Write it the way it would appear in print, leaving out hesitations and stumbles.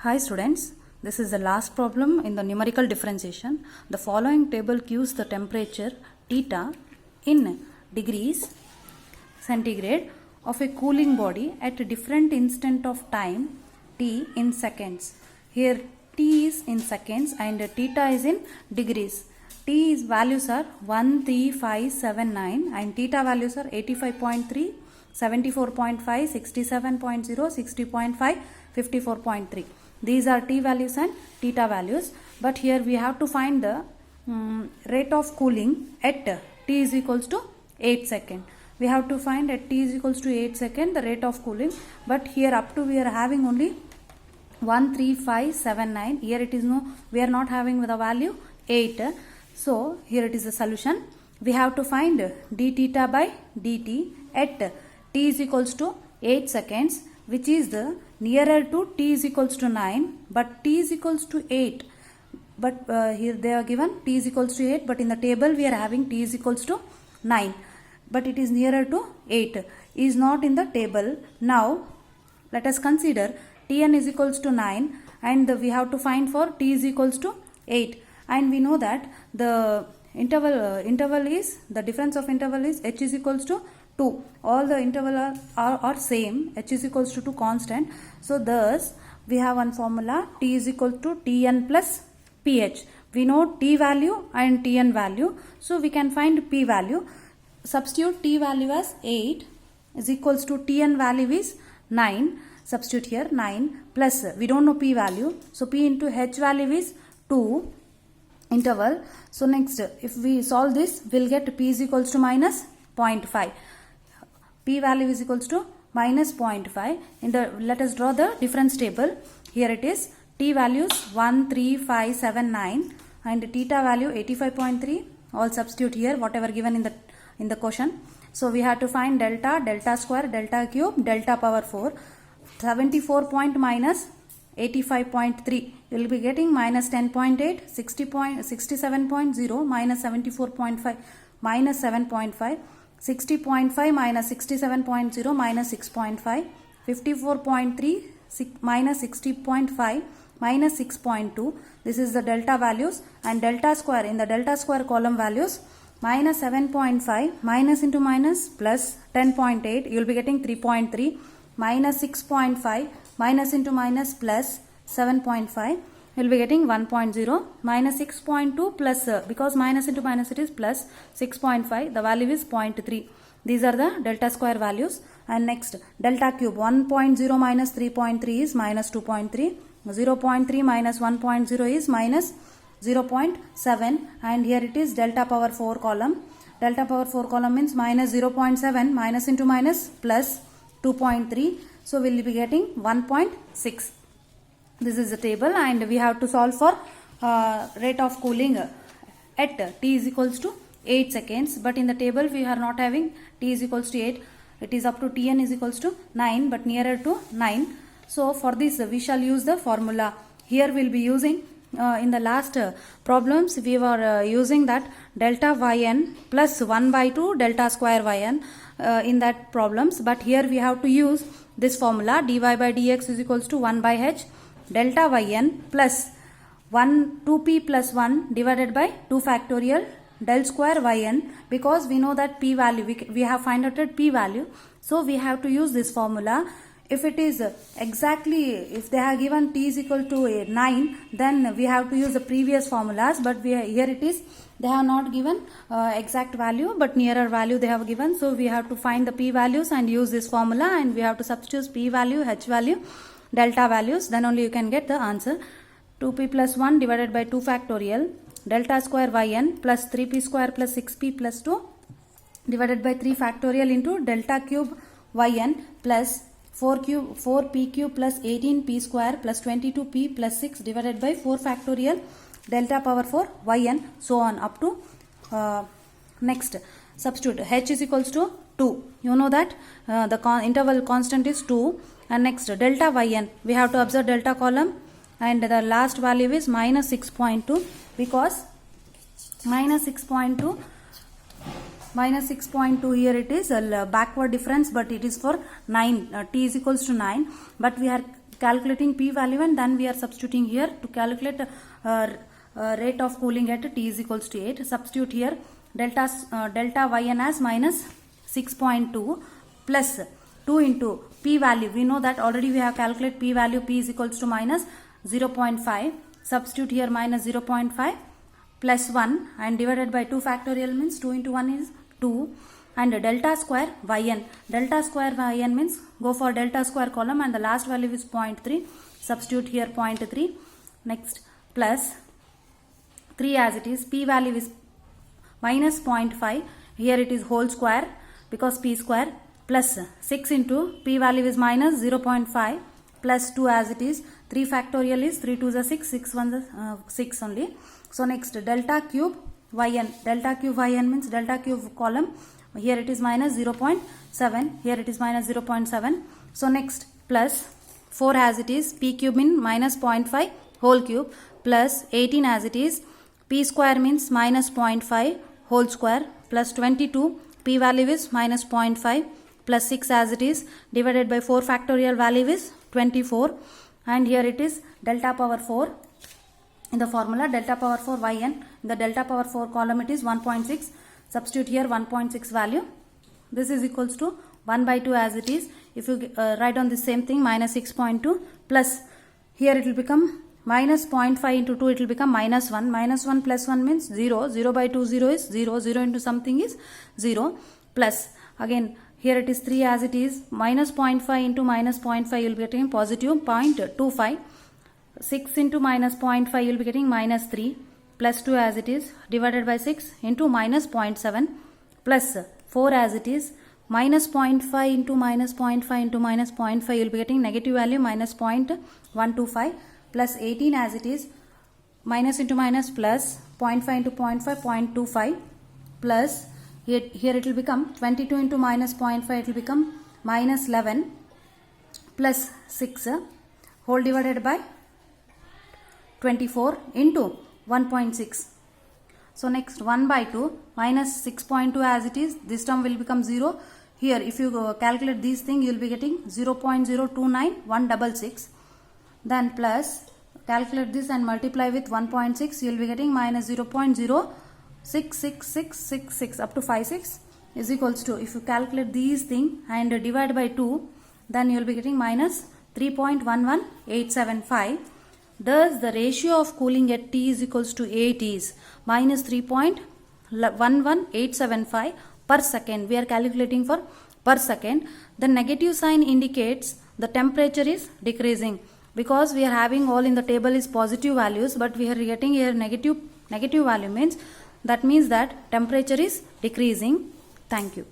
Hi students, this is the last problem in the numerical differentiation. The following table gives the temperature theta in degrees centigrade of a cooling body at a different instant of time t in seconds. Here t is in seconds and theta is in degrees. T is values are 13579 and theta values are 85.3, 74.5, 67.0, 60.5, 54.3. These are t values and theta values, but here we have to find the rate of cooling at t is equals to 8 second. We have to find at t is equals to 8 second the rate of cooling, but here up to we are having only 13579. Here it is no, we are not having the value 8. So here it is the solution. We have to find d theta by dt at t is equals to 8 seconds, which is the nearer to t is equals to 9, but t is equals to 8. But here they are given t is equals to 8, but in the table we are having t is equals to 9. But it is nearer to 8, is not in the table. Now let us consider Tn is equals to 9 and we have to find for t is equals to 8, and we know that the interval is, the difference of interval is h is equals to 2. All the interval are same, h is equals to 2 constant. So thus we have one formula, t is equal to Tn plus pH. We know t value and Tn value, so we can find p value. Substitute t value as 8 is equals to Tn value is 9. Substitute here 9 plus, we don't know p value, so p into h value is 2 interval. So next if we solve this, we'll get p is equals to minus 0.5. P value is equals to minus 0.5. In the, let us draw the difference table. Here it is, t values 13579 and theta value 85.3. All substitute here whatever given in the question. So we have to find delta, delta square, delta cube, delta power 4. 74 point minus 85.3, you will be getting minus 10.8, 67.0 minus 74.5 minus 7.5, 60.5 minus 67.0 minus 6.5, 54.3 minus 60.5 minus 6.2. This is the delta values, and delta square, in the delta square column values, minus 7.5 minus into minus plus 10.8, you will be getting 3.3 minus 6.5 minus into minus plus 7.5, you will be getting 1.0 minus 6.2 plus, because minus into minus it is plus 6.5, the value is 0.3. These are the delta square values. And next delta cube, 1.0 minus 3.3 is minus 2.3, 0.3 minus 1.0 is minus 0.7, and here it is delta power 4 column. Delta power 4 column means minus 0.7 minus into minus plus 2.3, so we will be getting 1.6. This is the table, and we have to solve for rate of cooling at t is equals to 8 seconds, but in the table we are not having t is equals to 8. It is up to Tn is equals to 9, but nearer to 9. So for this we shall use the formula. Here we will be using, in the last problems we were using that delta yn plus 1 by 2 delta square yn in that problems, but here we have to use this formula, dy by dx is equals to 1 by h delta yn plus 2p plus 1 divided by 2 factorial del square yn, because we know that p value, we have find out that p value, so we have to use this formula. If it is exactly, if they have given t is equal to 9, then we have to use the previous formulas, but here it is, they have not given exact value, but nearer value they have given. So we have to find the p values and use this formula, and we have to substitute p value, h value, delta values, then only you can get the answer. 2p plus 1 divided by 2 factorial delta square yn plus 3p square plus 6p plus 2 divided by 3 factorial into delta cube yn plus 4p cube plus 18p square plus 22p plus 6 divided by 4 factorial delta power 4 yn, so on up to next. Substitute h is equals to 2. You know that the interval constant is 2, and next delta yn, we have to observe delta column, and the last value is minus 6.2, because minus 6.2 here it is a backward difference, but it is for 9, t is equals to 9, but we are calculating p value, and then we are substituting here to calculate rate of cooling at t is equals to 8. Substitute here delta yn as minus 6.2 plus 2 into p value. We know that already we have calculated p value. P is equals to minus 0.5. Substitute here minus 0.5 plus 1 and divided by 2 factorial means 2 into 1 is 2, and delta square yn. Delta square yn means go for delta square column and the last value is 0.3. Substitute here 0.3. Next plus 3 as it is. P value is minus 0.5. Here it is whole square because p square, plus 6 into p value is minus 0.5 plus 2 as it is. 3 factorial is 3 2 is 6, 6 1 is 6 only. So next delta cube yn. Delta cube yn means delta cube column. Here it is minus 0.7. Here it is minus 0.7. So next plus 4 as it is. P cube means minus 0.5 whole cube plus 18 as it is. P square means minus 0.5 whole square plus 22. P value is minus 0.5 plus 6 as it is, divided by 4 factorial value is 24, and here it is delta power 4 in the formula, delta power 4 yn. In the delta power 4 column it is 1.6. Substitute here 1.6 value. This is equals to 1 by 2 as it is. If you write on the same thing, minus 6.2 plus here it will become minus 0.5 into 2, it will become minus 1. Minus 1 plus 1 means 0. 0 by 2 0 is 0. 0 into something is 0. Plus again here it is 3 as it is. Minus 0.5 into minus 0.5 you will be getting positive 0.25. 6 into minus 0.5 you will be getting minus 3 plus 2 as it is, divided by 6 into minus 0.7 plus 4 as it is. Minus 0.5 into minus 0.5 into minus 0.5 you will be getting negative value minus 0.125 plus 18 as it is. Minus into minus plus 0.5 into 0.5 0.25 plus here it will become 22 into minus 0.5 it will become minus 11 plus 6 whole divided by 24 into 1.6. So next 1 by 2 minus 6.2 as it is. This term will become 0. Here if you calculate these things you will be getting 0.029166. Then plus calculate this and multiply with 1.6 you will be getting minus 0.066666 up to 56 is equals to, if you calculate these things and divide by 2 then you will be getting minus 3.11875. Thus the ratio of cooling at T is equals to 8 is minus 3.11875 per second. We are calculating for per second. The negative sign indicates the temperature is decreasing, because we are having all in the table is positive values, but we are getting here negative value means that temperature is decreasing. Thank you.